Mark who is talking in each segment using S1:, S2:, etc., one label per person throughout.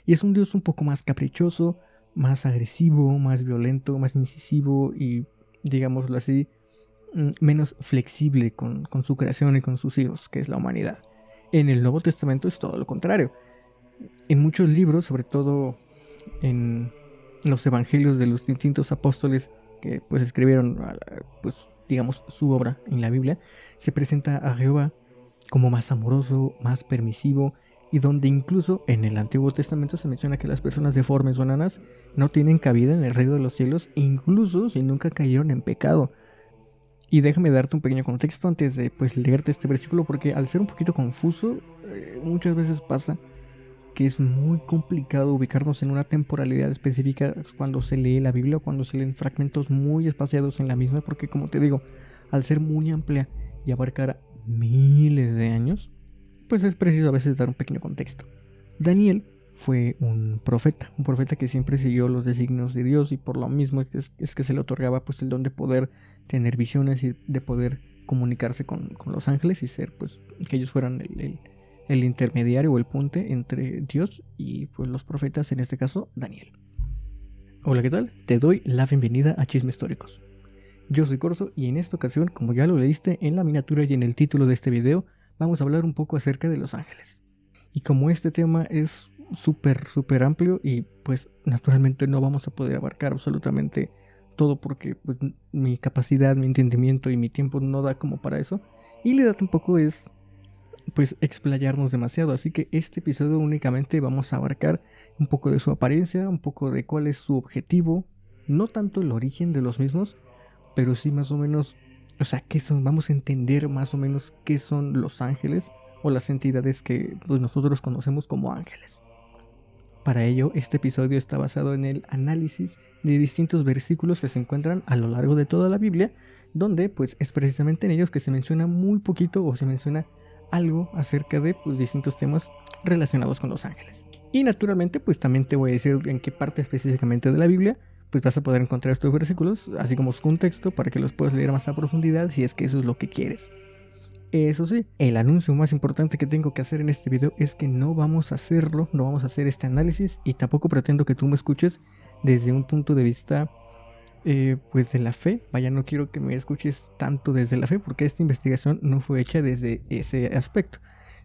S1: Y es un Dios un poco más caprichoso, más agresivo, más violento, más incisivo y, digámoslo así, menos flexible con su creación y con sus hijos, que es la humanidad. En el Nuevo Testamento es todo lo contrario. En muchos libros, sobre todo en los evangelios de los distintos apóstoles que pues escribieron pues digamos su obra en la Biblia, se presenta a Jehová como más amoroso, más permisivo, y donde incluso en el Antiguo Testamento se menciona que las personas deformes o enanas no tienen cabida en el reino de los cielos, incluso si nunca cayeron en pecado. Y déjame darte un pequeño contexto antes de pues leerte este versículo, porque al ser un poquito confuso, muchas veces pasa que es muy complicado ubicarnos en una temporalidad específica cuando se lee la Biblia o cuando se leen fragmentos muy espaciados en la misma, porque como te digo, al ser muy amplia y abarcar miles de años, pues es preciso a veces dar un pequeño contexto. Daniel fue un profeta que siempre siguió los designios de Dios, y por lo mismo es que se le otorgaba pues el don de poder tener visiones y de poder comunicarse con los ángeles y ser pues que ellos fueran el intermediario o el puente entre Dios y pues los profetas, en este caso Daniel. Hola, ¿qué tal? Te doy la bienvenida a Chismes Históricos. Yo soy Corso y en esta ocasión, como ya lo leíste en la miniatura y en el título de este video, vamos a hablar un poco acerca de los ángeles. Y como este tema es súper amplio y pues naturalmente no vamos a poder abarcar absolutamente todo porque pues, mi capacidad, mi entendimiento y mi tiempo no da como para eso, y la edad tampoco es pues explayarnos demasiado, así que este episodio únicamente vamos a abarcar un poco de su apariencia, un poco de cuál es su objetivo, no tanto el origen de los mismos, pero sí más o menos, o sea, qué son, vamos a entender más o menos qué son los ángeles o las entidades que pues, nosotros conocemos como ángeles. Para ello, este episodio está basado en el análisis de distintos versículos que se encuentran a lo largo de toda la Biblia, donde pues es precisamente en ellos que se menciona muy poquito o se menciona algo acerca de pues, distintos temas relacionados con los ángeles. Y naturalmente pues también te voy a decir en qué parte específicamente de la Biblia pues vas a poder encontrar estos versículos, así como su contexto, para que los puedas leer más a profundidad si es que eso es lo que quieres. Eso sí, el anuncio más importante que tengo que hacer en este video es que no vamos a hacerlo, no vamos a hacer este análisis, y tampoco pretendo que tú me escuches desde un punto de vista pues de la fe. Vaya, no quiero que me escuches tanto desde la fe, porque esta investigación no fue hecha desde ese aspecto,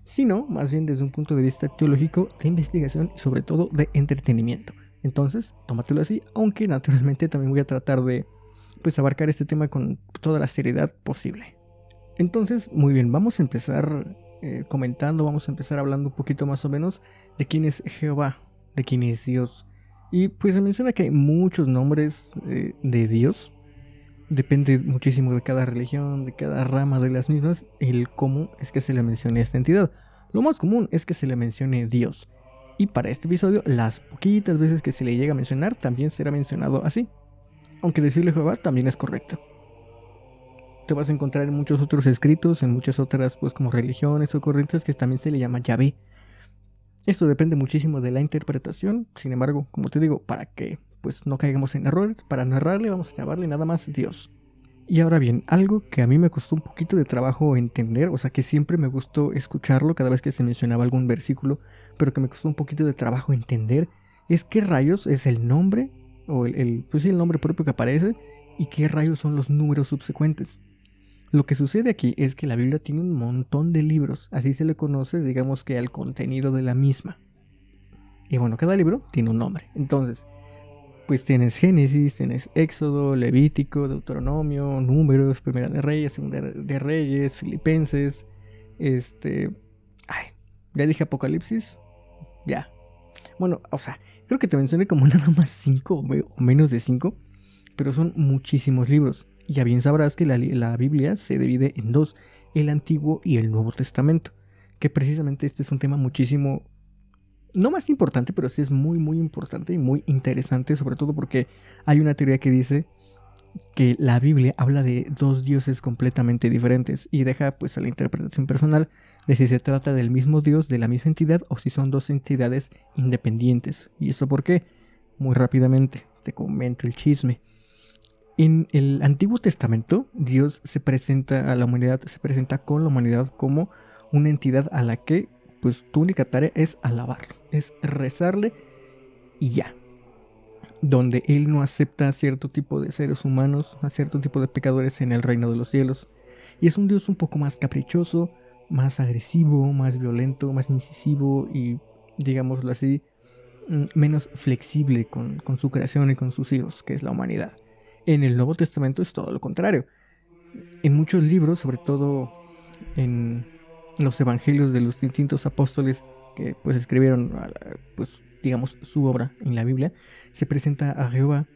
S1: sino más bien desde un punto de vista teológico, de investigación y sobre todo de entretenimiento. Entonces, tómatelo así, aunque naturalmente también voy a tratar de pues abarcar este tema con toda la seriedad posible. Entonces, muy bien, vamos a empezar comentando, vamos a empezar hablando un poquito más o menos de quién es Jehová, de quién es Dios. Y pues se menciona que hay muchos nombres de Dios, depende muchísimo de cada religión, de cada rama de las mismas, el cómo es que se le mencione a esta entidad. Lo más común es que se le mencione Dios. Y para este episodio, las poquitas veces que se le llega a mencionar, también será mencionado así. Aunque decirle Jehová también es correcto. Te vas a encontrar en muchos otros escritos, en muchas otras pues como religiones o corrientes, que también se le llama Yahvé. Esto depende muchísimo de la interpretación. Sin embargo, como te digo, para que pues no caigamos en errores, para narrarle vamos a llamarle nada más Dios. Y ahora bien, algo que a mí me costó un poquito de trabajo entender, o sea que siempre me gustó escucharlo cada vez que se mencionaba algún versículo, pero que me costó un poquito de trabajo entender, es qué rayos es el nombre, o pues sí, el nombre propio que aparece, y qué rayos son los números subsecuentes. Lo que sucede aquí es que la Biblia tiene un montón de libros, así se le conoce, digamos que al contenido de la misma. Y bueno, cada libro tiene un nombre. Entonces, pues tienes Génesis, tienes Éxodo, Levítico, Deuteronomio, Números, Primera de Reyes, Segunda de Reyes, Filipenses, ya dije Apocalipsis, ya. Bueno, o sea, creo que te mencioné como nada más 5 o menos de 5, pero son muchísimos libros. Ya bien sabrás que la Biblia se divide en dos, el Antiguo y el Nuevo Testamento, que precisamente este es un tema muchísimo, no más importante, pero sí es muy importante y muy interesante, sobre todo porque hay una teoría que dice que la Biblia habla de dos dioses completamente diferentes y deja pues a la interpretación personal de si se trata del mismo Dios, de la misma entidad, o si son dos entidades independientes. ¿Y eso por qué? Muy rápidamente te comento el chisme. En el Antiguo Testamento, Dios se presenta a la humanidad, se presenta con la humanidad como una entidad a la que, pues, tu única tarea es alabarlo, es rezarle y ya. Donde Él no acepta a cierto tipo de seres humanos, a cierto tipo de pecadores en el reino de los cielos. Y es un Dios un poco más caprichoso, más agresivo, más violento, más incisivo y, digámoslo así, menos flexible con su creación y con sus hijos, que es la humanidad. En el Nuevo Testamento es todo lo contrario. En muchos libros, sobre todo en los evangelios de los distintos apóstoles que pues escribieron pues digamos su obra en la Biblia, se presenta a Jehová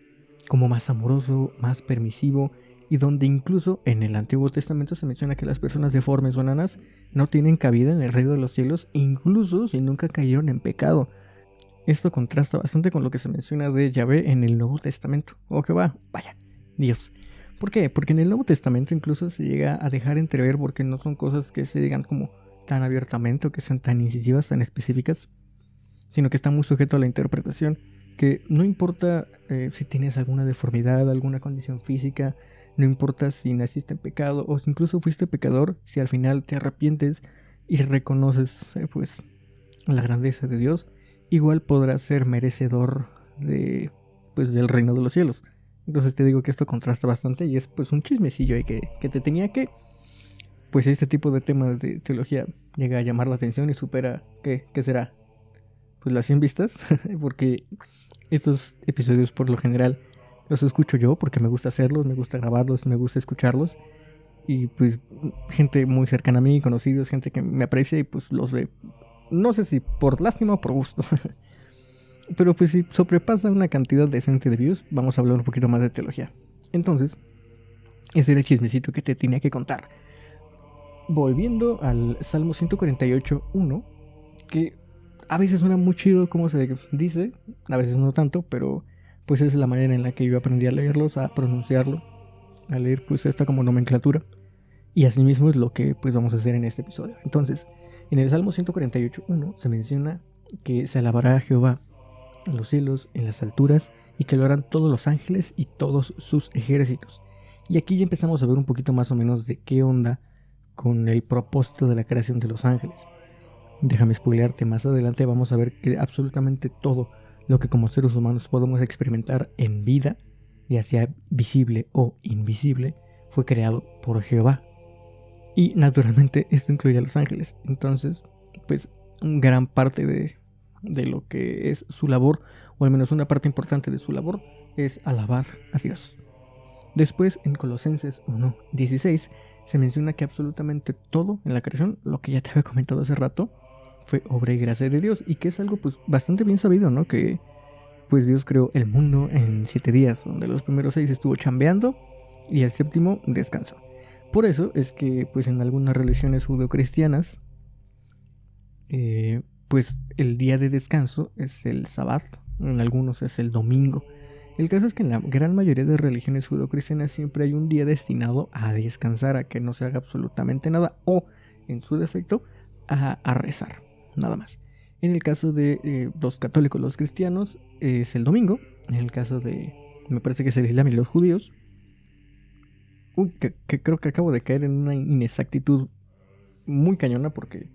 S1: como más amoroso, más permisivo, y donde incluso en el Antiguo Testamento se menciona que las personas deformes o enanas no tienen cabida en el reino de los cielos, incluso si nunca cayeron en pecado. Esto contrasta bastante con lo que se menciona de Yahvé en el Nuevo Testamento, o Jehová, vaya, Dios. ¿Por qué? Porque en el Nuevo Testamento incluso se llega a dejar entrever, porque no son cosas que se digan como tan abiertamente o que sean tan incisivas, tan específicas, sino que está muy sujeto a la interpretación, que no importa si tienes alguna deformidad, alguna condición física, no importa si naciste en pecado o si incluso fuiste pecador, si al final te arrepientes y reconoces pues la grandeza de Dios, igual podrás ser merecedor de pues del reino de los cielos. Entonces te digo que esto contrasta bastante y es pues un chismecillo ahí que te tenía que, pues este tipo de temas de teología llega a llamar la atención y supera, ¿qué será? Pues las 100 vistas, porque estos episodios por lo general los escucho yo porque me gusta hacerlos, me gusta grabarlos, me gusta escucharlos, y pues gente muy cercana a mí, conocidos, gente que me aprecia y pues los ve, no sé si por lástima o por gusto. Pero pues si sobrepasa una cantidad decente de views, vamos a hablar un poquito más de teología. Entonces, ese era el chismecito que te tenía que contar. Volviendo al Salmo 148.1, que a veces suena muy chido como se dice, a veces no tanto, pero pues es la manera en la que yo aprendí a leerlos, a pronunciarlo, a leer pues esta como nomenclatura. Y así mismo es lo que pues vamos a hacer en este episodio. Entonces, en el Salmo 148.1 se menciona que se alabará a Jehová en los cielos, en las alturas, y que lo harán todos los ángeles y todos sus ejércitos. Y aquí ya empezamos a ver un poquito más o menos de qué onda con el propósito de la creación de los ángeles. Déjame spoilearte, más adelante vamos a ver que absolutamente todo lo que como seres humanos podemos experimentar en vida, ya sea visible o invisible, fue creado por Jehová. Y naturalmente esto incluye a los ángeles. Entonces, pues gran parte de lo que es su labor, o al menos una parte importante de su labor, es alabar a Dios. Después, en Colosenses 1:16, se menciona que absolutamente todo en la creación, lo que ya te había comentado hace rato, fue obra y gracia de Dios, y que es algo pues bastante bien sabido, ¿no? Que pues Dios creó el mundo en 7 días, donde los primeros 6 estuvo chambeando y el séptimo descansó. Por eso es que pues en algunas religiones judeocristianas pues el día de descanso es el sábado, en algunos es el domingo. El caso es que en la gran mayoría de religiones judeocristianas siempre hay un día destinado a descansar, a que no se haga absolutamente nada, o en su defecto a rezar, nada más. En el caso de los católicos, los cristianos, es el domingo. En el caso de, me parece que es el Islam y los judíos, que creo que acabo de caer en una inexactitud muy cañona, porque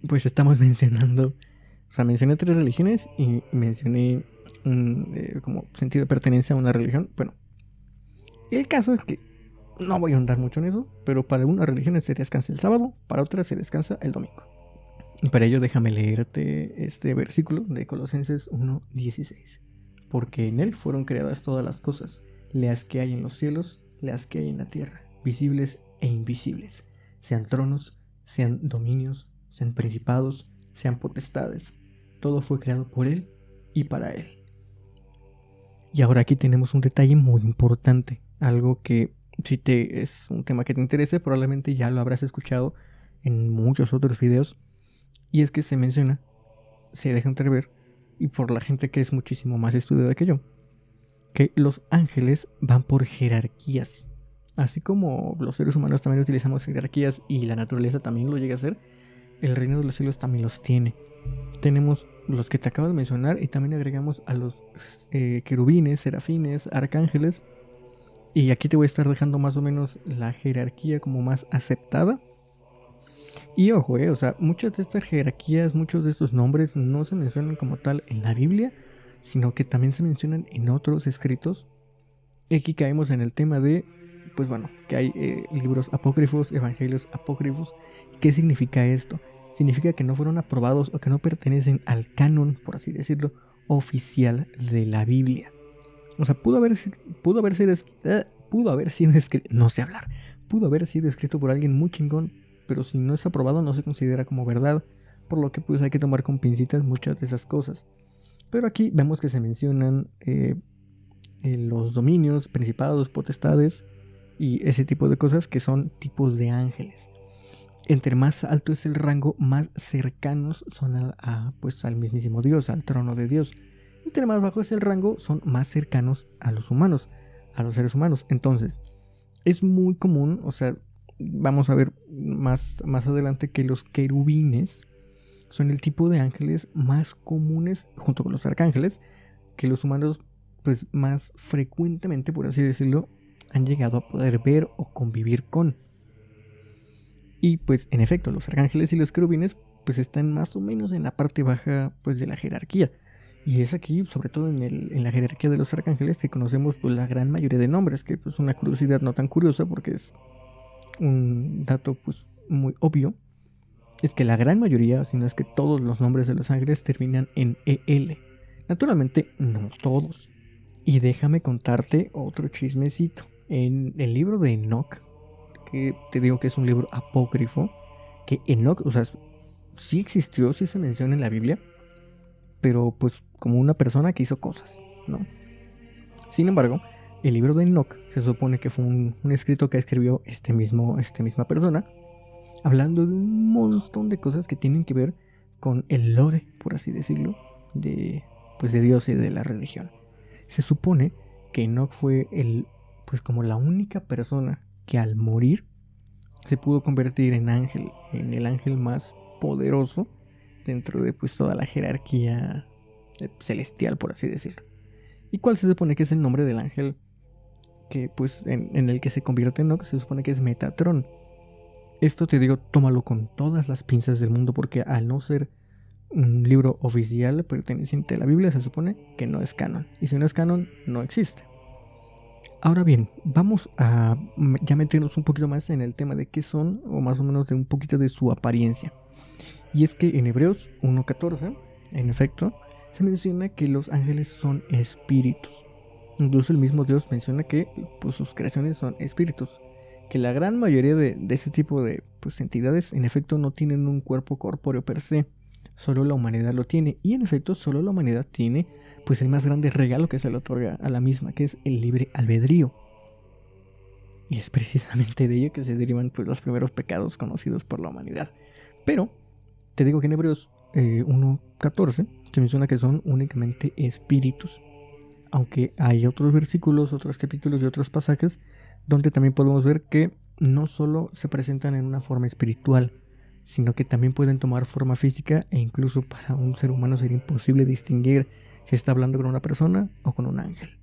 S1: pues estamos mencionando, o sea, mencioné 3 religiones y mencioné un como sentido de pertenencia a una religión. Bueno, el caso es que no voy a ahondar mucho en eso, pero para algunas religiones se descansa el sábado, para otras se descansa el domingo. Y para ello déjame leerte este versículo de Colosenses 1:16. Porque en él fueron creadas todas las cosas, las que hay en los cielos, las que hay en la tierra, visibles e invisibles, sean tronos, sean dominios, sean principados, sean potestades. Todo fue creado por él y para él. Y ahora aquí tenemos un detalle muy importante, algo que si es un tema que te interese, probablemente ya lo habrás escuchado en muchos otros videos, y es que se menciona, se deja entrever, y por la gente que es muchísimo más estudiada que yo, que los ángeles van por jerarquías. Así como los seres humanos también utilizamos jerarquías y la naturaleza también lo llega a hacer, el reino de los cielos también los tiene. Tenemos los que te acabo de mencionar y también agregamos a los querubines, serafines, arcángeles. Y aquí te voy a estar dejando más o menos la jerarquía como más aceptada. Y ojo, o sea, muchas de estas jerarquías, muchos de estos nombres no se mencionan como tal en la Biblia, sino que también se mencionan en otros escritos. Aquí caemos en el tema de, pues bueno, que hay libros apócrifos, evangelios apócrifos. ¿Qué significa esto? Significa que no fueron aprobados o que no pertenecen al canon, por así decirlo, oficial de la Biblia. O sea, pudo haber sido escrito, no sé hablar, pudo haber sido escrito por alguien muy chingón, pero si no es aprobado no se considera como verdad, por lo que pues hay que tomar con pincitas muchas de esas cosas. Pero aquí vemos que se mencionan los dominios, principados, potestades y ese tipo de cosas que son tipos de ángeles. Entre más alto es el rango, más cercanos son pues al mismísimo Dios, al trono de Dios. Entre más bajo es el rango, son más cercanos a los humanos, a los seres humanos. Entonces, es muy común, o sea, vamos a ver más adelante que los querubines son el tipo de ángeles más comunes, junto con los arcángeles, que los humanos pues más frecuentemente, por así decirlo, han llegado a poder ver o convivir con. Y pues en efecto, los arcángeles y los querubines pues están más o menos en la parte baja pues de la jerarquía. Y es aquí, sobre todo en la jerarquía de los arcángeles, que conocemos pues la gran mayoría de nombres, que pues una curiosidad no tan curiosa porque es un dato pues muy obvio, es que la gran mayoría, si no es que todos los nombres de los ángeles terminan en EL. Naturalmente, no todos. Y déjame contarte otro chismecito. En el libro de Enoch, que te digo que es un libro apócrifo, que Enoch, o sea, sí existió, sí se menciona en la Biblia, pero pues como una persona que hizo cosas, ¿no? Sin embargo, el libro de Enoch se supone que fue un escrito que escribió misma persona, hablando de un montón de cosas que tienen que ver con el lore, por así decirlo, pues de Dios y de la religión. Se supone que Enoch fue pues como la única persona que al morir se pudo convertir en ángel, en el ángel más poderoso dentro de pues toda la jerarquía celestial, por así decirlo. ¿Y cuál se supone que es el nombre del ángel que pues en el que se convierte Enoch? Se supone que es Metatron. Esto te digo, tómalo con todas las pinzas del mundo porque al no ser un libro oficial perteneciente a la Biblia se supone que no es canon. Y si no es canon, no existe. Ahora bien, vamos a ya meternos un poquito más en el tema de qué son, o más o menos de un poquito de su apariencia. Y es que en Hebreos 1.14, en efecto, se menciona que los ángeles son espíritus. Incluso el mismo Dios menciona que pues, sus creaciones son espíritus. Que la gran mayoría de ese tipo de pues, entidades en efecto no tienen un cuerpo corpóreo per se. Solo la humanidad lo tiene. Y en efecto solo la humanidad tiene pues el más grande regalo que se le otorga a la misma, que es el libre albedrío. Y es precisamente de ello que se derivan pues, los primeros pecados conocidos por la humanidad. Pero te digo que en Hebreos 1.14 se menciona que son únicamente espíritus. Aunque hay otros versículos, otros capítulos y otros pasajes donde también podemos ver que no solo se presentan en una forma espiritual, sino que también pueden tomar forma física e incluso para un ser humano sería imposible distinguir si está hablando con una persona o con un ángel.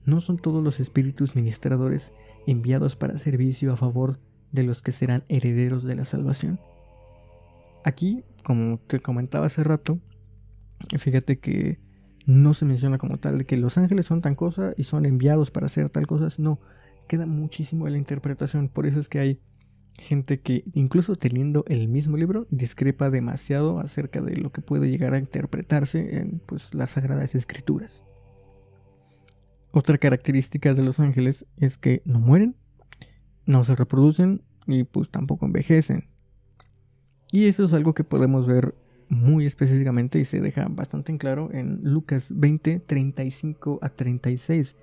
S1: No son todos los espíritus ministradores enviados para servicio a favor de los que serán herederos de la salvación. Aquí, como te comentaba hace rato, fíjate que no se menciona como tal de que los ángeles son tan cosa y son enviados para hacer tal cosa. No, queda muchísimo de la interpretación. Por eso es que hay gente que, incluso teniendo el mismo libro, discrepa demasiado acerca de lo que puede llegar a interpretarse en pues, las sagradas escrituras. Otra característica de los ángeles es que no mueren, no se reproducen y pues tampoco envejecen. Y eso es algo que podemos ver muy específicamente y se deja bastante en claro en Lucas 20, 35 a 36.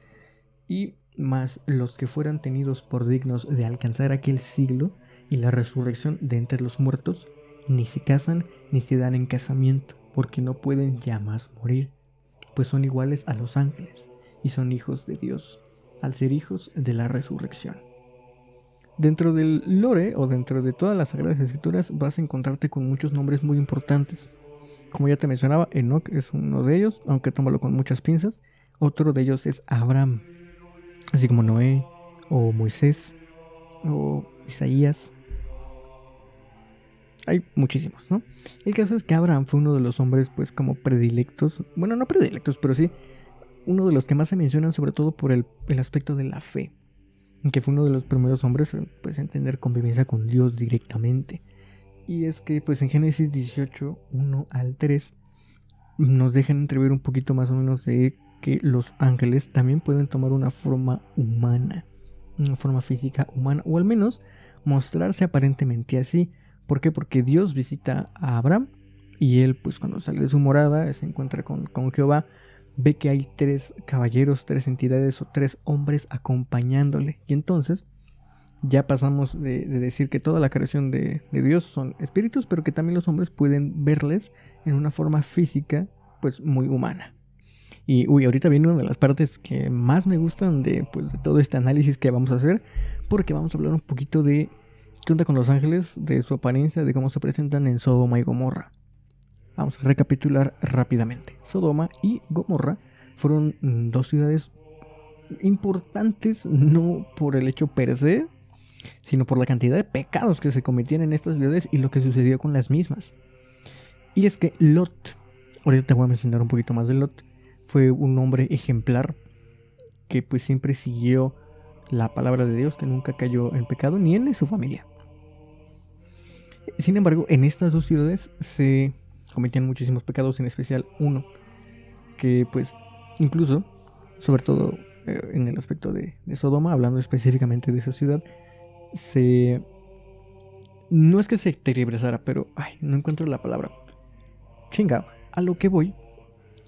S1: Y más los que fueran tenidos por dignos de alcanzar aquel siglo y la resurrección de entre los muertos, ni se casan ni se dan en casamiento, porque no pueden ya más morir, pues son iguales a los ángeles y son hijos de Dios, al ser hijos de la resurrección. Dentro del lore o dentro de todas las sagradas escrituras vas a encontrarte con muchos nombres muy importantes. Como ya te mencionaba, Enoch es uno de ellos, aunque tómalo con muchas pinzas. Otro de ellos es Abraham, así como Noé, o Moisés, o Isaías. Hay muchísimos, ¿no? El caso es que Abraham fue uno de los hombres, pues, como predilectos. Bueno, no predilectos, pero sí uno de los que más se mencionan, sobre todo por el aspecto de la fe. Que fue uno de los primeros hombres, pues, en tener convivencia con Dios directamente. Y es que, pues, en Génesis 18, 1 al 3, nos dejan entrever un poquito más o menos de que los ángeles también pueden tomar una forma humana, una forma física humana, o al menos mostrarse aparentemente así. ¿Por qué? Porque Dios visita a Abraham y él, pues cuando sale de su morada, se encuentra con Jehová, ve que hay 3 caballeros, 3 entidades o 3 hombres acompañándole. Y entonces ya pasamos de decir que toda la creación de Dios son espíritus, pero que también los hombres pueden verles en una forma física, pues muy humana. Y ahorita viene una de las partes que más me gustan pues, de todo este análisis que vamos a hacer, porque vamos a hablar un poquito de qué onda con los ángeles, de su apariencia, de cómo se presentan en Sodoma y Gomorra. Vamos a recapitular rápidamente. Sodoma y Gomorra fueron 2 ciudades importantes, no por el hecho per se, sino por la cantidad de pecados que se cometían en estas ciudades y lo que sucedió con las mismas. Y es que Lot, ahorita te voy a mencionar un poquito más de Lot, fue un hombre ejemplar que pues siempre siguió la palabra de Dios, que nunca cayó en pecado, ni él ni su familia. Sin embargo, en estas 2 ciudades se cometían muchísimos pecados, en especial uno, que pues incluso, sobre todo en el aspecto de Sodoma, hablando específicamente de esa ciudad, no es que se tergiversara, pero no encuentro la palabra. Chinga, a lo que voy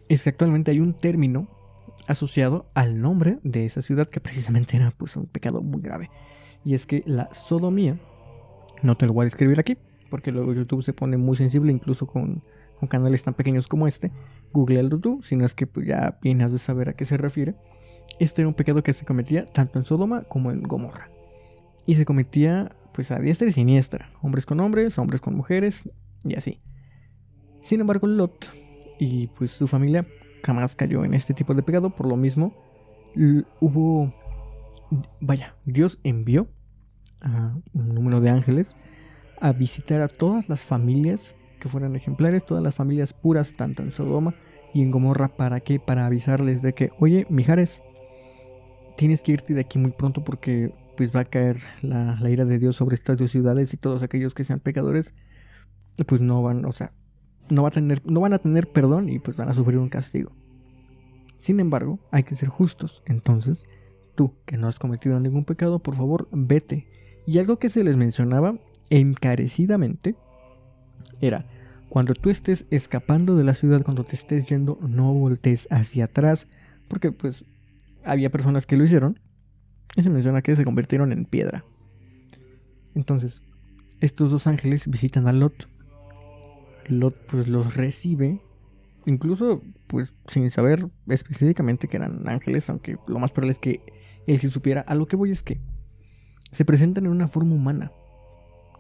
S1: es que actualmente hay un término asociado al nombre de esa ciudad que precisamente era pues un pecado muy grave. Y es que la sodomía, no te lo voy a describir aquí, porque luego YouTube se pone muy sensible, incluso con canales tan pequeños como este. Googlealo tú, si no es que pues, ya vienes de saber a qué se refiere. Este era un pecado que se cometía tanto en Sodoma como en Gomorra. Y se cometía pues a diestra y siniestra, hombres con mujeres y así. Sin embargo, Lot y pues su familia jamás cayó en este tipo de pecado. Por lo mismo, Dios envió a un número de ángeles a visitar a todas las familias que fueran ejemplares, todas las familias puras, tanto en Sodoma y en Gomorra. ¿Para qué? Para avisarles de que, oye, mijares, tienes que irte de aquí muy pronto porque pues va a caer la ira de Dios sobre estas 2 ciudades y todos aquellos que sean pecadores pues no van a tener perdón y pues van a sufrir un castigo. Sin embargo, hay que ser justos. Entonces, tú que no has cometido ningún pecado, por favor, vete. Y algo que se les mencionaba encarecidamente era: cuando tú estés escapando de la ciudad, cuando te estés yendo, no voltees hacia atrás, porque pues había personas que lo hicieron y se menciona que se convirtieron en piedra. Entonces, estos 2 ángeles visitan a Lot. Lot pues los recibe, incluso pues sin saber específicamente que eran ángeles, aunque lo más probable es que él sí supiera. A lo que voy es que se presentan en una forma humana,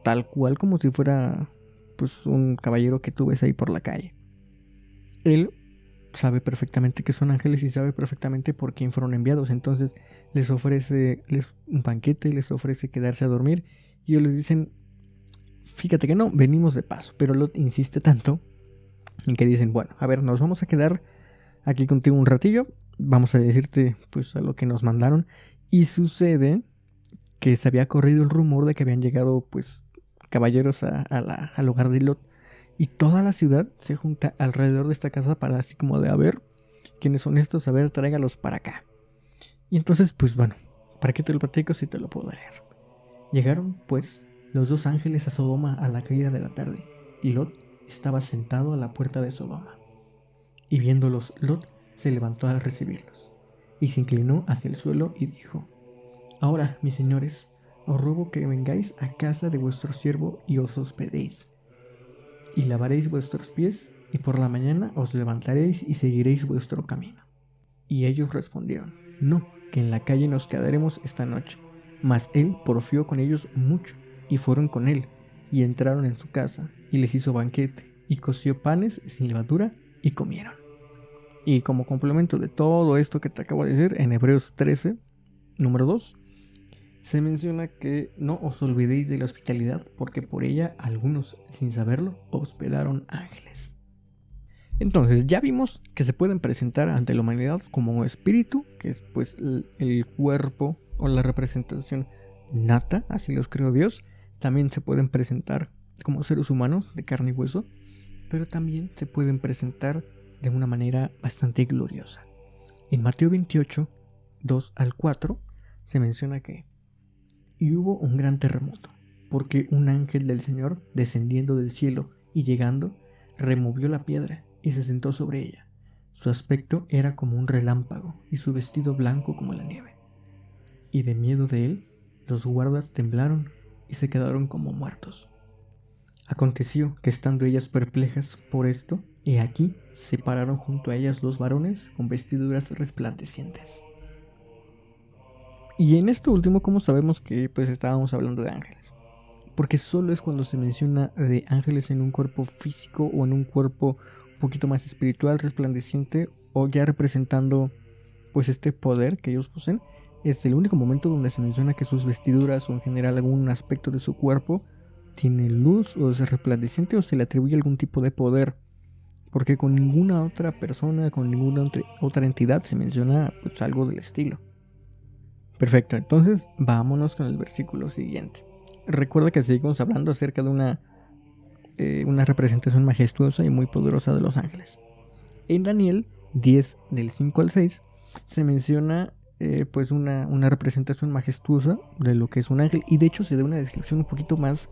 S1: tal cual como si fuera pues un caballero que tú ves ahí por la calle. Él sabe perfectamente que son ángeles y sabe perfectamente por quién fueron enviados. Entonces les ofrece un banquete, les ofrece quedarse a dormir y ellos les dicen: fíjate que no, venimos de paso. Pero Lot insiste tanto en que dicen: bueno, a ver, nos vamos a quedar aquí contigo un ratillo, vamos a decirte pues a lo que nos mandaron. Y sucede que se había corrido el rumor de que habían llegado pues caballeros al hogar de Lot, y toda la ciudad se junta alrededor de esta casa para así como de: a ver, ¿quiénes son estos? A ver, tráigalos para acá. Y entonces pues bueno, ¿para qué te lo platico si te lo puedo leer? Llegaron pues los 2 ángeles a Sodoma a la caída de la tarde, y Lot estaba sentado a la puerta de Sodoma. Y viéndolos, Lot se levantó a recibirlos, y se inclinó hacia el suelo y dijo: ahora, mis señores, os ruego que vengáis a casa de vuestro siervo y os hospedéis, y lavaréis vuestros pies, y por la mañana os levantaréis y seguiréis vuestro camino. Y ellos respondieron: no, que en la calle nos quedaremos esta noche. Mas él porfió con ellos mucho, y fueron con él, y entraron en su casa, y les hizo banquete, y coció panes sin levadura, y comieron. Y como complemento de todo esto que te acabo de decir, en Hebreos 13, número 2, se menciona que no os olvidéis de la hospitalidad, porque por ella algunos, sin saberlo, hospedaron ángeles. Entonces ya vimos que se pueden presentar ante la humanidad como espíritu, que es pues el cuerpo o la representación nata, así los creó Dios. También se pueden presentar como seres humanos de carne y hueso, pero también se pueden presentar de una manera bastante gloriosa. En Mateo 28, 2 al 4, se menciona que y hubo un gran terremoto, porque un ángel del Señor, descendiendo del cielo y llegando, removió la piedra y se sentó sobre ella. Su aspecto era como un relámpago y su vestido blanco como la nieve. Y de miedo de él, los guardas temblaron y se quedaron como muertos. Aconteció que estando ellas perplejas por esto, he aquí se pararon junto a ellas dos varones con vestiduras resplandecientes. Y en esto último, ¿cómo sabemos que pues estábamos hablando de ángeles? Porque solo es cuando se menciona de ángeles en un cuerpo físico o en un cuerpo un poquito más espiritual, resplandeciente, o ya representando pues este poder que ellos poseen. Es el único momento donde se menciona que sus vestiduras o en general algún aspecto de su cuerpo tiene luz o es resplandeciente o se le atribuye algún tipo de poder. Porque con ninguna otra persona, con ninguna otra entidad se menciona pues algo del estilo. Perfecto, entonces vámonos con el versículo siguiente. Recuerda que seguimos hablando acerca de una representación majestuosa y muy poderosa de los ángeles. En Daniel 10, del 5 al 6, se menciona pues una representación majestuosa de lo que es un ángel, y de hecho se da una descripción un poquito más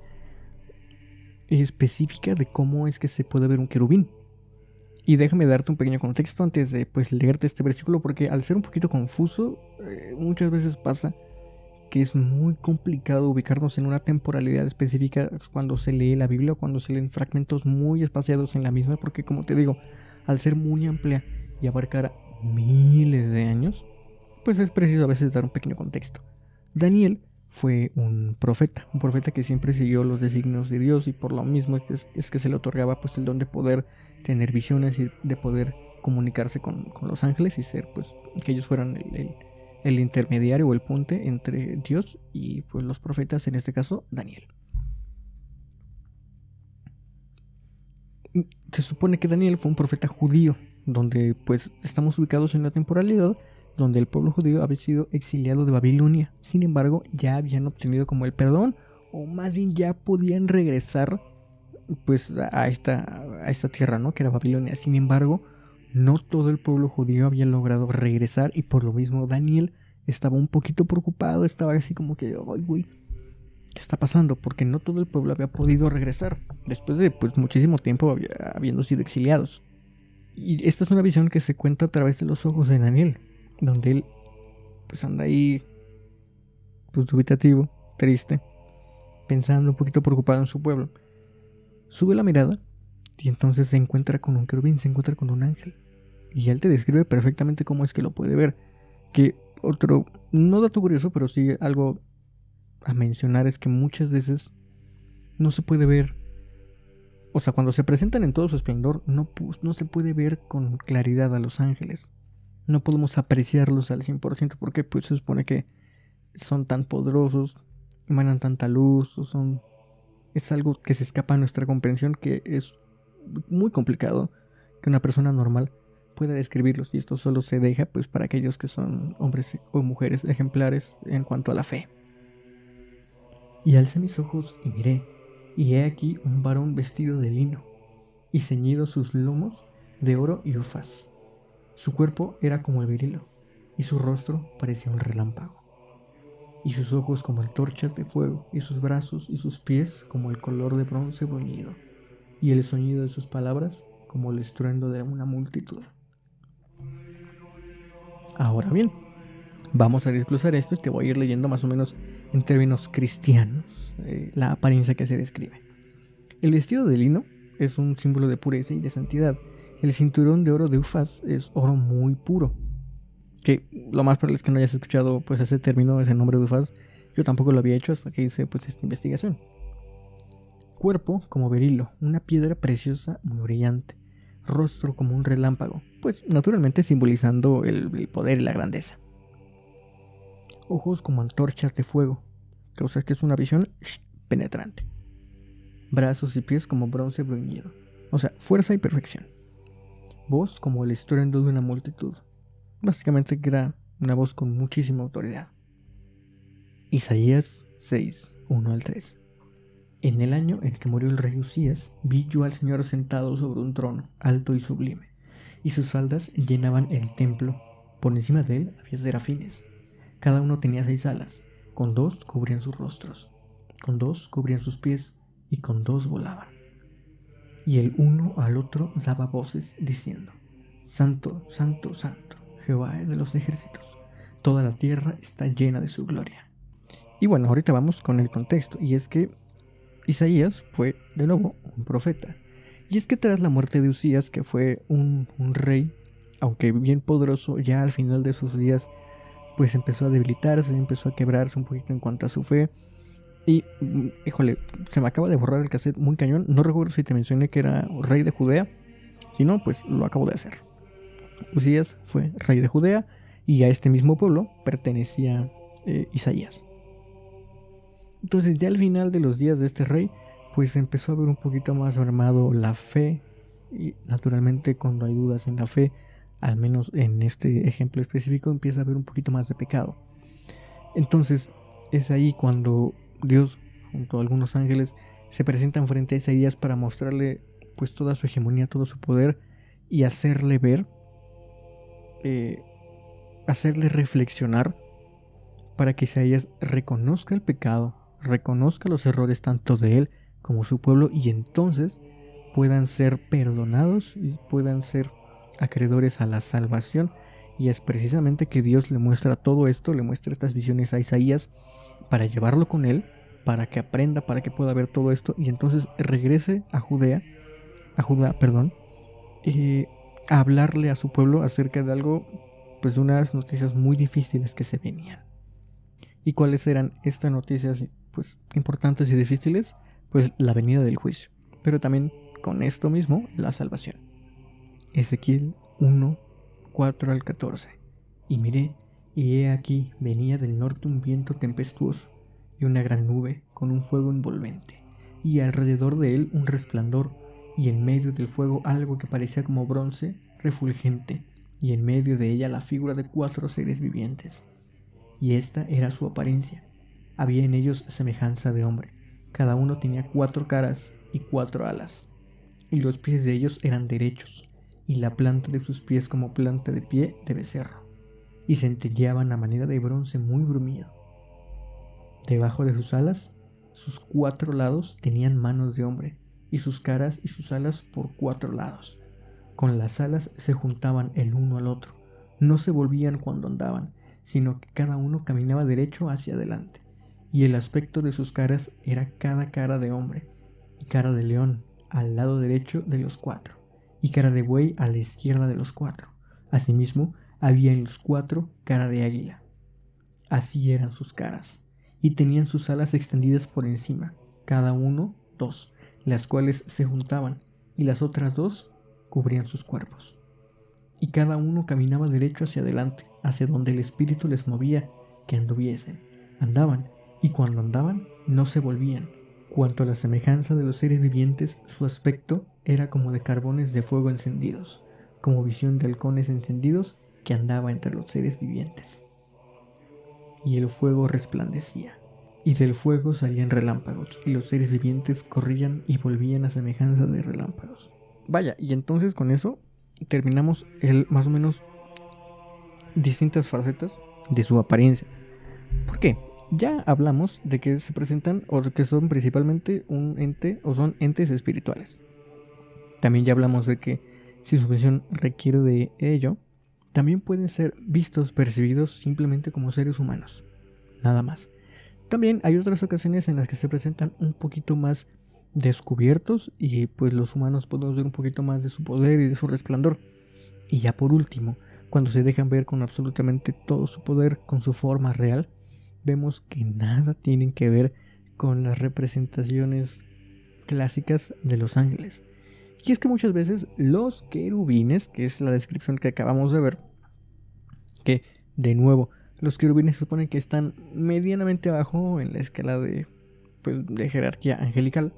S1: específica de cómo es que se puede ver un querubín. Y déjame darte un pequeño contexto antes de pues leerte este versículo, porque al ser un poquito confuso, muchas veces pasa que es muy complicado ubicarnos en una temporalidad específica cuando se lee la Biblia o cuando se leen fragmentos muy espaciados en la misma, porque como te digo, al ser muy amplia y abarcar miles de años, pues es preciso a veces dar un pequeño contexto. Daniel fue un profeta que siempre siguió los designios de Dios, y por lo mismo es que se le otorgaba pues el don de poder tener visiones y de poder comunicarse con los ángeles y ser pues que ellos fueran el intermediario o el puente entre Dios y pues los profetas, en este caso Daniel. Se supone que Daniel fue un profeta judío, donde pues estamos ubicados en una temporalidad donde el pueblo judío había sido exiliado de Babilonia. Sin embargo, ya habían obtenido como el perdón, o más bien ya podían regresar pues a esta tierra, ¿no? Que era Babilonia. Sin embargo, no todo el pueblo judío había logrado regresar, y por lo mismo Daniel estaba un poquito preocupado, estaba así como que, ay, güey, ¿qué está pasando? Porque no todo el pueblo había podido regresar, después de pues muchísimo tiempo habiendo sido exiliados. Y esta es una visión que se cuenta a través de los ojos de Daniel, donde él pues anda ahí pues dubitativo, triste, pensando, un poquito preocupado en su pueblo. Sube la mirada y entonces se encuentra con un querubín, se encuentra con un ángel. Y él te describe perfectamente cómo es que lo puede ver. Que otro, no dato curioso, pero sí algo a mencionar es que muchas veces no se puede ver, o sea, cuando se presentan en todo su esplendor, no se puede ver con claridad a los ángeles. No podemos apreciarlos al 100% porque pues se supone que son tan poderosos, emanan tanta luz, es algo que se escapa a nuestra comprensión, que es muy complicado que una persona normal pueda describirlos, y esto solo se deja pues para aquellos que son hombres o mujeres ejemplares en cuanto a la fe. Y alcé mis ojos y miré, y he aquí un varón vestido de lino, y ceñidos sus lomos de oro y ufaz. Su cuerpo era como el berilo, y su rostro parecía un relámpago, y sus ojos como antorchas de fuego, y sus brazos y sus pies como el color de bronce bruñido, y el sonido de sus palabras como el estruendo de una multitud. Ahora bien, vamos a desglosar esto y te voy a ir leyendo más o menos en términos cristianos la apariencia que se describe. El vestido de lino es un símbolo de pureza y de santidad. El cinturón de oro de Ufaz es oro muy puro. Que lo más probable es que no hayas escuchado pues ese término, ese nombre de Ufaz. Yo tampoco lo había hecho hasta que hice pues esta investigación. Cuerpo como berilo, una piedra preciosa muy brillante. Rostro como un relámpago, pues naturalmente simbolizando el poder y la grandeza. ojos como antorchas de fuego, cosa que es una visión penetrante. Brazos y pies como bronce bruñido, o sea, fuerza y perfección. Voz como el estruendo de una multitud, básicamente que era una voz con muchísima autoridad. Isaías 6, 1 al 3. En el año en que murió el rey Usías, vi yo al Señor sentado sobre un trono, alto y sublime, y sus faldas llenaban el templo. Por encima de él había serafines. Cada uno tenía 6 alas, con 2 cubrían sus rostros, con 2 cubrían sus pies, y con 2 volaban. Y el uno al otro daba voces diciendo: Santo, Santo, Santo, Jehová de los ejércitos, toda la tierra está llena de su gloria. Y bueno, ahorita vamos con el contexto, y es que Isaías fue, de nuevo, un profeta. Y es que tras la muerte de Usías, que fue un rey, aunque bien poderoso, ya al final de sus días, pues empezó a debilitarse, empezó a quebrarse un poquito en cuanto a su fe. Y, híjole, se me acaba de borrar el cassette muy cañón. No recuerdo si te mencioné que era rey de Judea. Si no, pues lo acabo de hacer. Usías fue rey de Judea y a este mismo pueblo pertenecía Isaías. Entonces ya al final de los días de este rey, pues empezó a ver un poquito más armado la fe. Y naturalmente cuando hay dudas en la fe, al menos en este ejemplo específico, empieza a haber un poquito más de pecado. Entonces es ahí cuando Dios, junto a algunos ángeles, se presentan frente a Isaías para mostrarle pues toda su hegemonía, todo su poder y hacerle ver, hacerle reflexionar para que Isaías reconozca el pecado, reconozca los errores tanto de él como su pueblo y entonces puedan ser perdonados y puedan ser acreedores a la salvación. Y es precisamente que Dios le muestra todo esto, le muestra estas visiones a Isaías para llevarlo con él, para que aprenda, para que pueda ver todo esto y entonces regrese a Judá, a hablarle a su pueblo acerca de algo, pues de unas noticias muy difíciles que se venían. ¿Y cuáles eran estas noticias pues importantes y difíciles? Pues la venida del juicio, pero también con esto mismo la salvación. Ezequiel 1, 4 al 14. Y miré, y he aquí venía del norte un viento tempestuoso, y una gran nube con un fuego envolvente, y alrededor de él un resplandor, y en medio del fuego algo que parecía como bronce refulgente, y en medio de ella la figura de 4 seres vivientes. Y esta era su apariencia. Había en ellos semejanza de hombre. Cada uno tenía 4 caras y 4 alas, y los pies de ellos eran derechos, y la planta de sus pies como planta de pie de becerro, y centelleaban a manera de bronce muy bruñido. Debajo de sus alas, sus 4 lados tenían manos de hombre, y sus caras y sus alas por 4 lados. Con las alas se juntaban el uno al otro, no se volvían cuando andaban, sino que cada uno caminaba derecho hacia adelante, y el aspecto de sus caras era cada cara de hombre, y cara de león al lado derecho de los 4, y cara de buey a la izquierda de los 4. Asimismo, había en los 4 cara de águila. Así eran sus caras, y tenían sus alas extendidas por encima, cada uno 2, las cuales se juntaban, y las otras 2 cubrían sus cuerpos. Y cada uno caminaba derecho hacia adelante, hacia donde el espíritu les movía que anduviesen. Andaban, y cuando andaban no se volvían. Cuanto a la semejanza de los seres vivientes, su aspecto era como de carbones de fuego encendidos, como visión de halcones encendidos que andaba entre los seres vivientes. Y el fuego resplandecía, y del fuego salían relámpagos, y los seres vivientes corrían y volvían a semejanza de relámpagos. Vaya, y entonces con eso terminamos más o menos distintas facetas de su apariencia. ¿Por qué? Ya hablamos de que se presentan o de que son principalmente un ente o son entes espirituales. También ya hablamos de que si su visión requiere de ello, también pueden ser vistos, percibidos simplemente como seres humanos. Nada más. También hay otras ocasiones en las que se presentan un poquito más descubiertos y pues los humanos podemos ver un poquito más de su poder y de su resplandor. Y ya por último, cuando se dejan ver con absolutamente todo su poder, con su forma real, vemos que nada tienen que ver con las representaciones clásicas de los ángeles. Y es que muchas veces los querubines, que es la descripción que acabamos de ver, que de nuevo Los querubines se supone que están medianamente abajo en la escala de jerarquía angelical.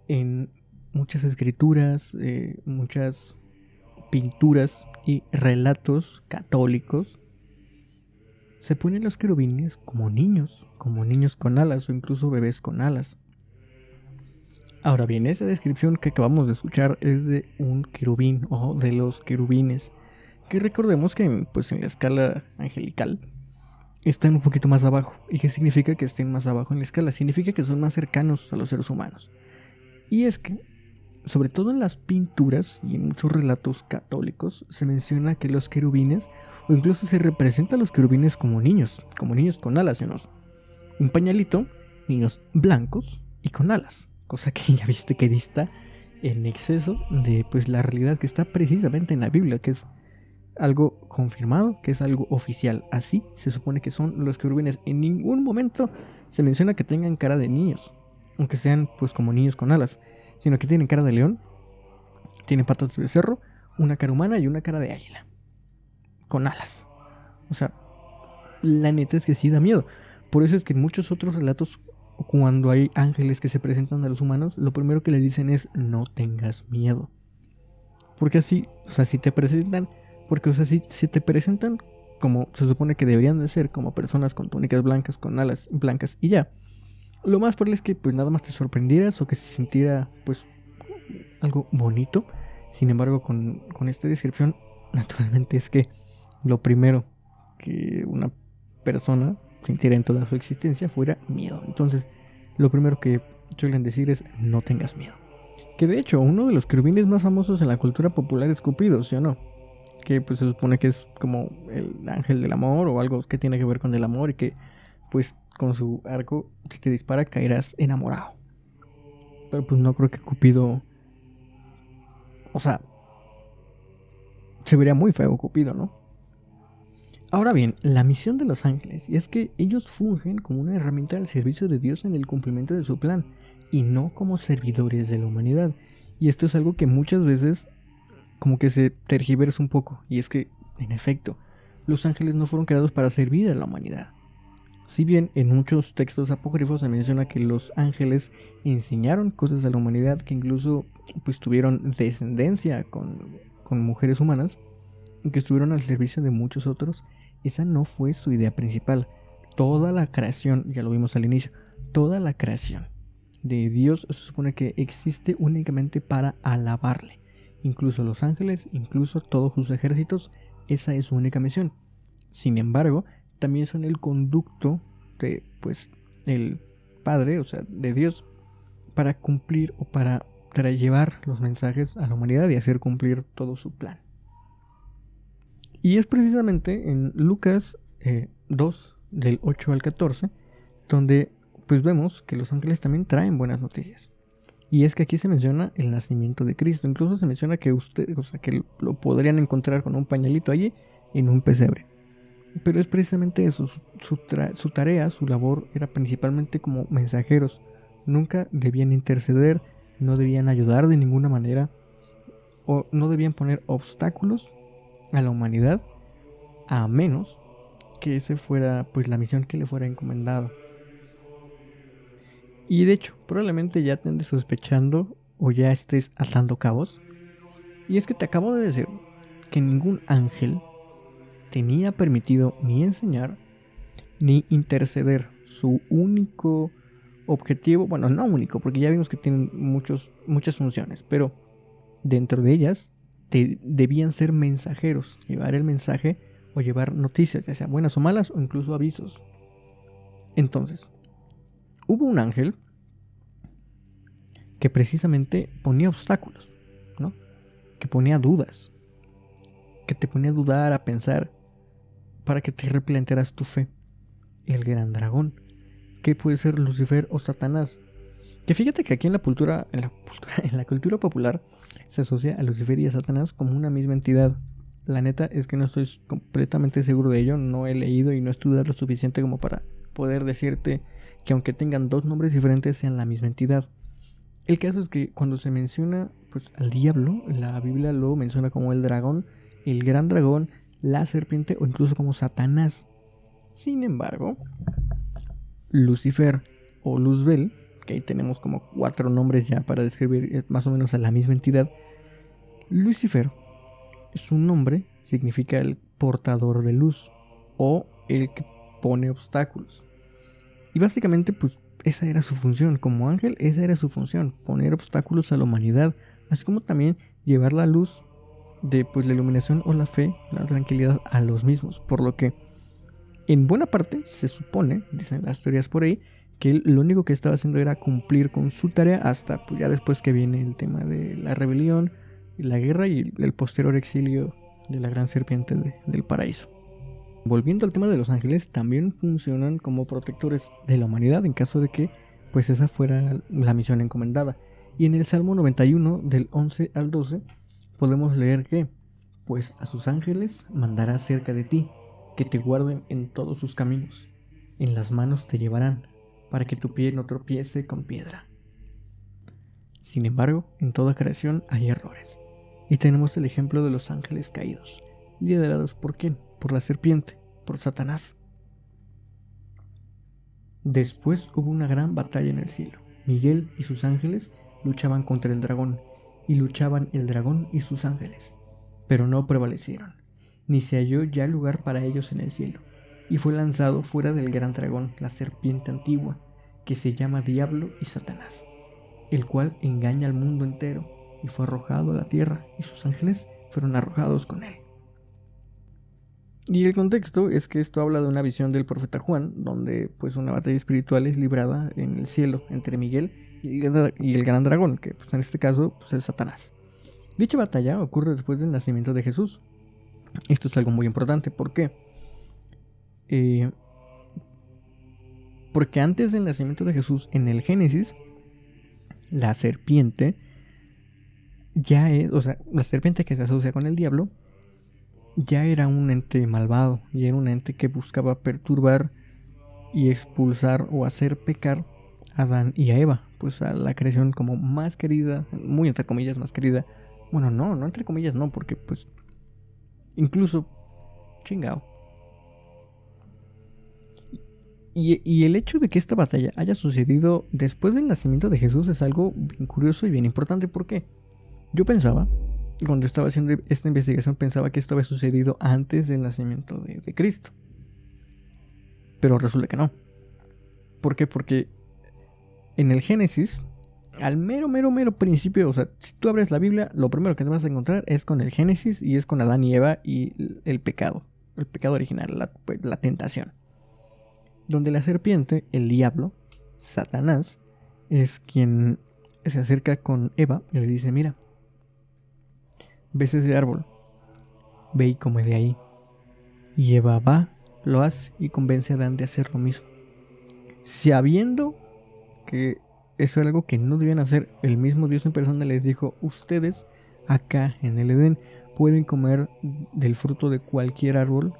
S1: En muchas escrituras, muchas pinturas y relatos católicos, se ponen los querubines como niños con alas o incluso bebés con alas. Ahora bien, esa descripción que acabamos de escuchar es de un querubín o de los querubines, que recordemos que pues en la escala angelical están un poquito más abajo. ¿Y qué significa que estén más abajo en la escala? Significa que son más cercanos a los seres humanos. Y es que, sobre todo en las pinturas y en muchos relatos católicos, se menciona que los querubines, o incluso se representa a los querubines como niños con alas, ¿no? Un pañalito, niños blancos y con alas, cosa que ya viste que dista en exceso de pues la realidad que está precisamente en la Biblia, que es algo confirmado, que es algo oficial. Así se supone que son los querubines. En ningún momento se menciona que tengan cara de niños, aunque sean pues como niños con alas, sino que tienen cara de león, tienen patas de becerro, una cara humana y una cara de águila, con alas. O sea, la neta es que sí da miedo. Por eso es que en muchos otros relatos, cuando hay ángeles que se presentan a los humanos, lo primero que les dicen es no tengas miedo. Porque así, o sea, si te presentan, porque o sea, si te presentan como se supone que deberían de ser, como personas con túnicas blancas, con alas blancas y ya, lo más probable es que pues nada más te sorprendieras o que se sintiera pues algo bonito. Sin embargo, con esta descripción, naturalmente es que lo primero que una persona sintiera en toda su existencia fuera miedo. Entonces, lo primero que suelen decir es no tengas miedo. Que de hecho, uno de los querubines más famosos en la cultura popular es Cupido, ¿sí o no? Que pues se supone que es como el ángel del amor o algo que tiene que ver con el amor y que pues con su arco, si te dispara, caerás enamorado. Pero pues no creo que Cupido, o sea, se vería muy feo Cupido, ¿no? Ahora bien, la misión de los ángeles, y es que ellos fungen como una herramienta al servicio de Dios en el cumplimiento de su plan, y no como servidores de la humanidad. Y esto es algo que muchas veces como que se tergiversa un poco, y es que, en efecto, los ángeles no fueron creados para servir a la humanidad. Si bien en muchos textos apócrifos se menciona que los ángeles enseñaron cosas a la humanidad, que incluso pues tuvieron descendencia con mujeres humanas, y que estuvieron al servicio de muchos otros, esa no fue su idea principal. Toda la creación, ya lo vimos al inicio, toda la creación de Dios se supone que existe únicamente para alabarle. Incluso los ángeles, incluso todos sus ejércitos, esa es su única misión. Sin embargo, también son el conducto de, pues, el Padre, o sea, de Dios, para cumplir o para llevar los mensajes a la humanidad y hacer cumplir todo su plan. Y es precisamente en Lucas 2, del 8 al 14, donde pues vemos que los ángeles también traen buenas noticias. Y es que aquí se menciona el nacimiento de Cristo. Incluso se menciona que que lo podrían encontrar con un pañalito allí en un pesebre. Pero es precisamente eso, su tarea, su labor era principalmente como mensajeros. Nunca debían interceder, no debían ayudar de ninguna manera, o no debían poner obstáculos a la humanidad, a menos que ese fuera pues la misión que le fuera encomendado. Y de hecho, probablemente ya te andes sospechando o ya estés atando cabos. Y es que te acabo de decir que ningún ángel tenía permitido ni enseñar ni interceder. Su único objetivo, bueno, no único, porque ya vimos que tienen muchas funciones, pero dentro de ellas debían ser mensajeros, llevar el mensaje o llevar noticias, ya sea buenas o malas, o incluso avisos. Entonces, hubo un ángel que precisamente ponía obstáculos, ¿no? Que ponía dudas, que te ponía a dudar, a pensar, para que te replantearas tu fe. El gran dragón, que puede ser Lucifer o Satanás. Que fíjate que aquí en la cultura popular se asocia a Lucifer y a Satanás como una misma entidad. La neta es que no estoy completamente seguro de ello, no he leído y no he estudiado lo suficiente como para poder decirte que aunque tengan dos nombres diferentes sean la misma entidad. El caso es que cuando se menciona pues al diablo, la Biblia lo menciona como el dragón, el gran dragón, la serpiente o incluso como Satanás. Sin embargo, Lucifer o Luzbel, que ahí tenemos como 4 nombres ya para describir más o menos a la misma entidad. Lucifer es un nombre, significa el portador de luz o el que pone obstáculos. Y básicamente pues esa era su función, como ángel esa era su función, poner obstáculos a la humanidad, así como también llevar la luz de pues la iluminación o la fe, la tranquilidad a los mismos, por lo que en buena parte se supone, dicen las teorías por ahí, que él lo único que estaba haciendo era cumplir con su tarea hasta pues ya después que viene el tema de la rebelión, la guerra y el posterior exilio de la gran serpiente del paraíso. Volviendo al tema de los ángeles, también funcionan como protectores de la humanidad en caso de que pues esa fuera la misión encomendada. Y en el Salmo 91 del 11 al 12 podemos leer que pues a sus ángeles mandará cerca de ti, que te guarden en todos sus caminos, en las manos te llevarán, para que tu pie no tropiece con piedra. Sin embargo, en toda creación hay errores, y tenemos el ejemplo de los ángeles caídos, liderados por ¿quién? Por la serpiente, por Satanás. Después hubo una gran batalla en el cielo. Miguel y sus ángeles luchaban contra el dragón, y luchaban el dragón y sus ángeles, pero no prevalecieron, ni se halló ya lugar para ellos en el cielo, y fue lanzado fuera del gran dragón, la serpiente antigua, que se llama Diablo y Satanás, el cual engaña al mundo entero, y fue arrojado a la tierra, y sus ángeles fueron arrojados con él. Y el contexto es que esto habla de una visión del profeta Juan, donde pues una batalla espiritual es librada en el cielo entre Miguel y el gran dragón, que pues, en este caso pues, es Satanás. Dicha batalla ocurre después del nacimiento de Jesús. Esto es algo muy importante, ¿por qué? Porque antes del nacimiento de Jesús, en el Génesis, la serpiente ya es, o sea, la serpiente que se asocia con el diablo, ya era un ente malvado, y era un ente que buscaba perturbar y expulsar o hacer pecar a Adán y a Eva, pues a la creación como más querida, muy entre comillas más querida. Bueno, no entre comillas no, porque pues incluso chingao. Y el hecho de que esta batalla haya sucedido después del nacimiento de Jesús es algo bien curioso y bien importante. ¿Por qué? Yo pensaba, cuando estaba haciendo esta investigación, pensaba que esto había sucedido antes del nacimiento de Cristo. Pero resulta que no. ¿Por qué? Porque en el Génesis, al mero principio, o sea, si tú abres la Biblia, lo primero que te vas a encontrar es con el Génesis y es con Adán y Eva y el pecado original, la tentación. Donde la serpiente, el diablo, Satanás, es quien se acerca con Eva y le dice, mira, ves ese árbol, ve y come de ahí. Y Eva va, lo hace y convence a Adán de hacer lo mismo. Sabiendo que eso era algo que no debían hacer, el mismo Dios en persona les dijo, ustedes acá en el Edén pueden comer del fruto de cualquier árbol,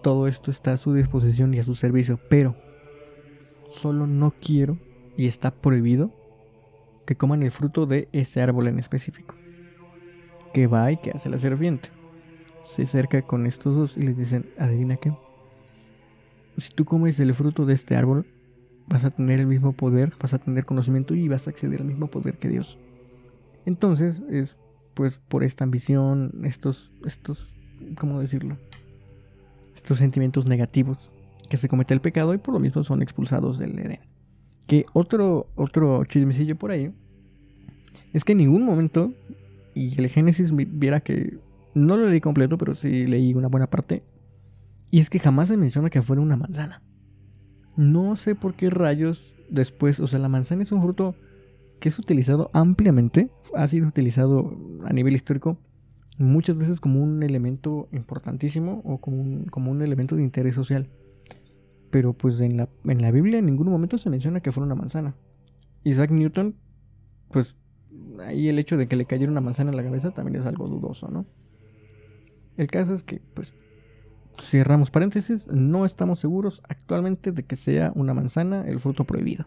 S1: todo esto está a su disposición y a su servicio, pero solo no quiero, y está prohibido, que coman el fruto de ese árbol en específico. Que va y que hace la serpiente. Se acerca con estos dos y les dicen, adivina qué, si tú comes el fruto de este árbol, vas a tener el mismo poder, vas a tener conocimiento y vas a acceder al mismo poder que Dios. Entonces es pues por esta ambición, estos, ¿cómo decirlo? Estos sentimientos negativos que se comete el pecado y por lo mismo son expulsados del Edén. Que otro chismecillo por ahí es que en ningún momento, y el Génesis viera que no lo leí completo, pero sí leí una buena parte, y es que jamás se menciona que fuera una manzana. No sé por qué rayos después, o sea, la manzana es un fruto que es utilizado ampliamente, ha sido utilizado a nivel histórico muchas veces como un elemento importantísimo o como un elemento de interés social. Pero pues en la Biblia en ningún momento se menciona que fuera una manzana. Isaac Newton, pues ahí el hecho de que le cayera una manzana en la cabeza también es algo dudoso, ¿no? El caso es que, pues, cerramos paréntesis, no estamos seguros actualmente de que sea una manzana el fruto prohibido.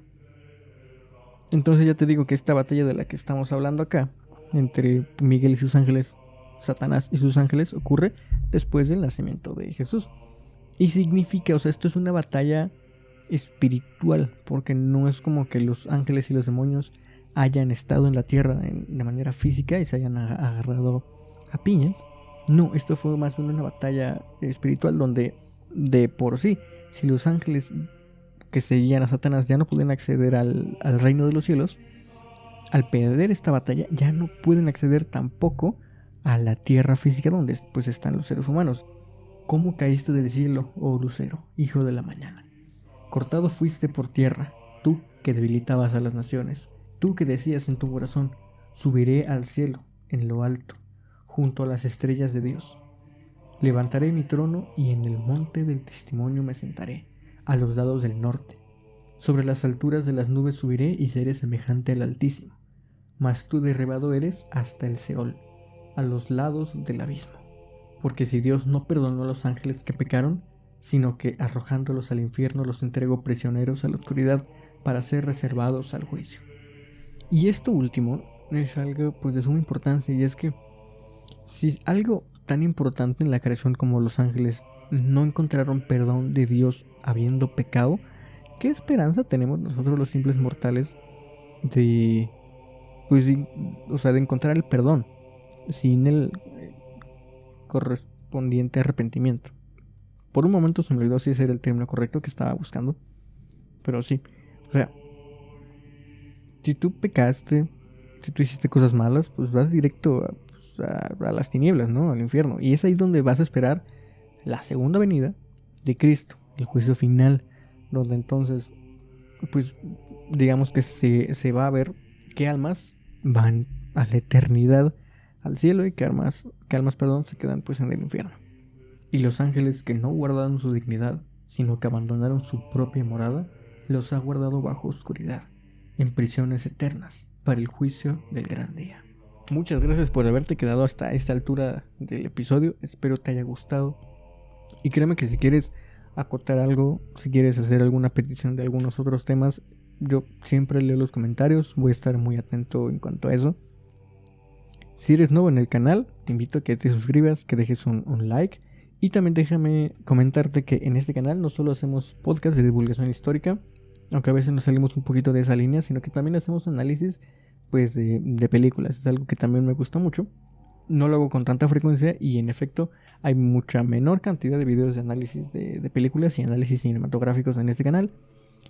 S1: Entonces ya te digo que esta batalla de la que estamos hablando acá, entre Miguel y sus ángeles, Satanás y sus ángeles, ocurre después del nacimiento de Jesús. Y significa, o sea, esto es una batalla espiritual, porque no es como que los ángeles y los demonios hayan estado en la tierra de manera física y se hayan agarrado a piñas. No, esto fue más bien una batalla espiritual donde de por sí, si los ángeles que seguían a Satanás ya no pueden acceder al reino de los cielos, al perder esta batalla ya no pueden acceder tampoco a la tierra física donde pues están los seres humanos. ¿Cómo caíste del cielo, oh lucero, hijo de la mañana? Cortado fuiste por tierra, tú que debilitabas a las naciones, tú que decías en tu corazón, subiré al cielo, en lo alto, junto a las estrellas de Dios. Levantaré mi trono y en el monte del testimonio me sentaré, a los lados del norte. Sobre las alturas de las nubes subiré y seré semejante al Altísimo. Mas tú derribado eres hasta el Seol, a los lados del abismo. Porque si Dios no perdonó a los ángeles que pecaron, sino que arrojándolos al infierno los entregó prisioneros a la oscuridad para ser reservados al juicio. Y esto último es algo pues de suma importancia, y es que si es algo tan importante en la creación como los ángeles no encontraron perdón de Dios habiendo pecado, ¿qué esperanza tenemos nosotros los simples mortales de pues de encontrar el perdón sin el correspondiente arrepentimiento? Por un momento se me olvidó si ese era el término correcto que estaba buscando, pero sí, o sea, si tú pecaste, si tú hiciste cosas malas, pues vas directo a las tinieblas, ¿no? Al infierno. Y es ahí donde vas a esperar la segunda venida de Cristo, el juicio final, donde entonces, pues, digamos que se va a ver qué almas van a la eternidad al cielo y qué almas, perdón, se quedan pues en el infierno. Y los ángeles que no guardaron su dignidad, sino que abandonaron su propia morada, los ha guardado bajo oscuridad, en prisiones eternas, para el juicio del gran día. Muchas gracias por haberte quedado hasta esta altura del episodio, espero te haya gustado. Y créeme que si quieres acotar algo, si quieres hacer alguna petición de algunos otros temas, yo siempre leo los comentarios, voy a estar muy atento en cuanto a eso. Si eres nuevo en el canal, te invito a que te suscribas, que dejes un like. Y también déjame comentarte que en este canal no solo hacemos podcasts de divulgación histórica, aunque a veces nos salimos un poquito de esa línea, sino que también hacemos análisis pues de películas. Es algo que también me gusta mucho. No lo hago con tanta frecuencia y en efecto hay mucha menor cantidad de videos de análisis de películas y análisis cinematográficos en este canal.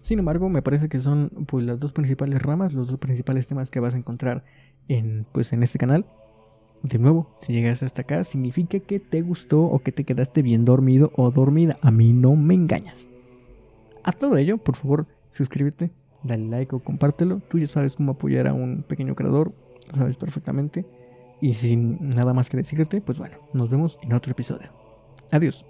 S1: Sin embargo, me parece que son pues las dos principales ramas, los dos principales temas que vas a encontrar en este canal. De nuevo, si llegaste hasta acá, significa que te gustó o que te quedaste bien dormido o dormida. A mí no me engañas. A todo ello, por favor, suscríbete, dale like o compártelo. Tú ya sabes cómo apoyar a un pequeño creador, lo sabes perfectamente. Y sin nada más que decirte, pues bueno, nos vemos en otro episodio. Adiós.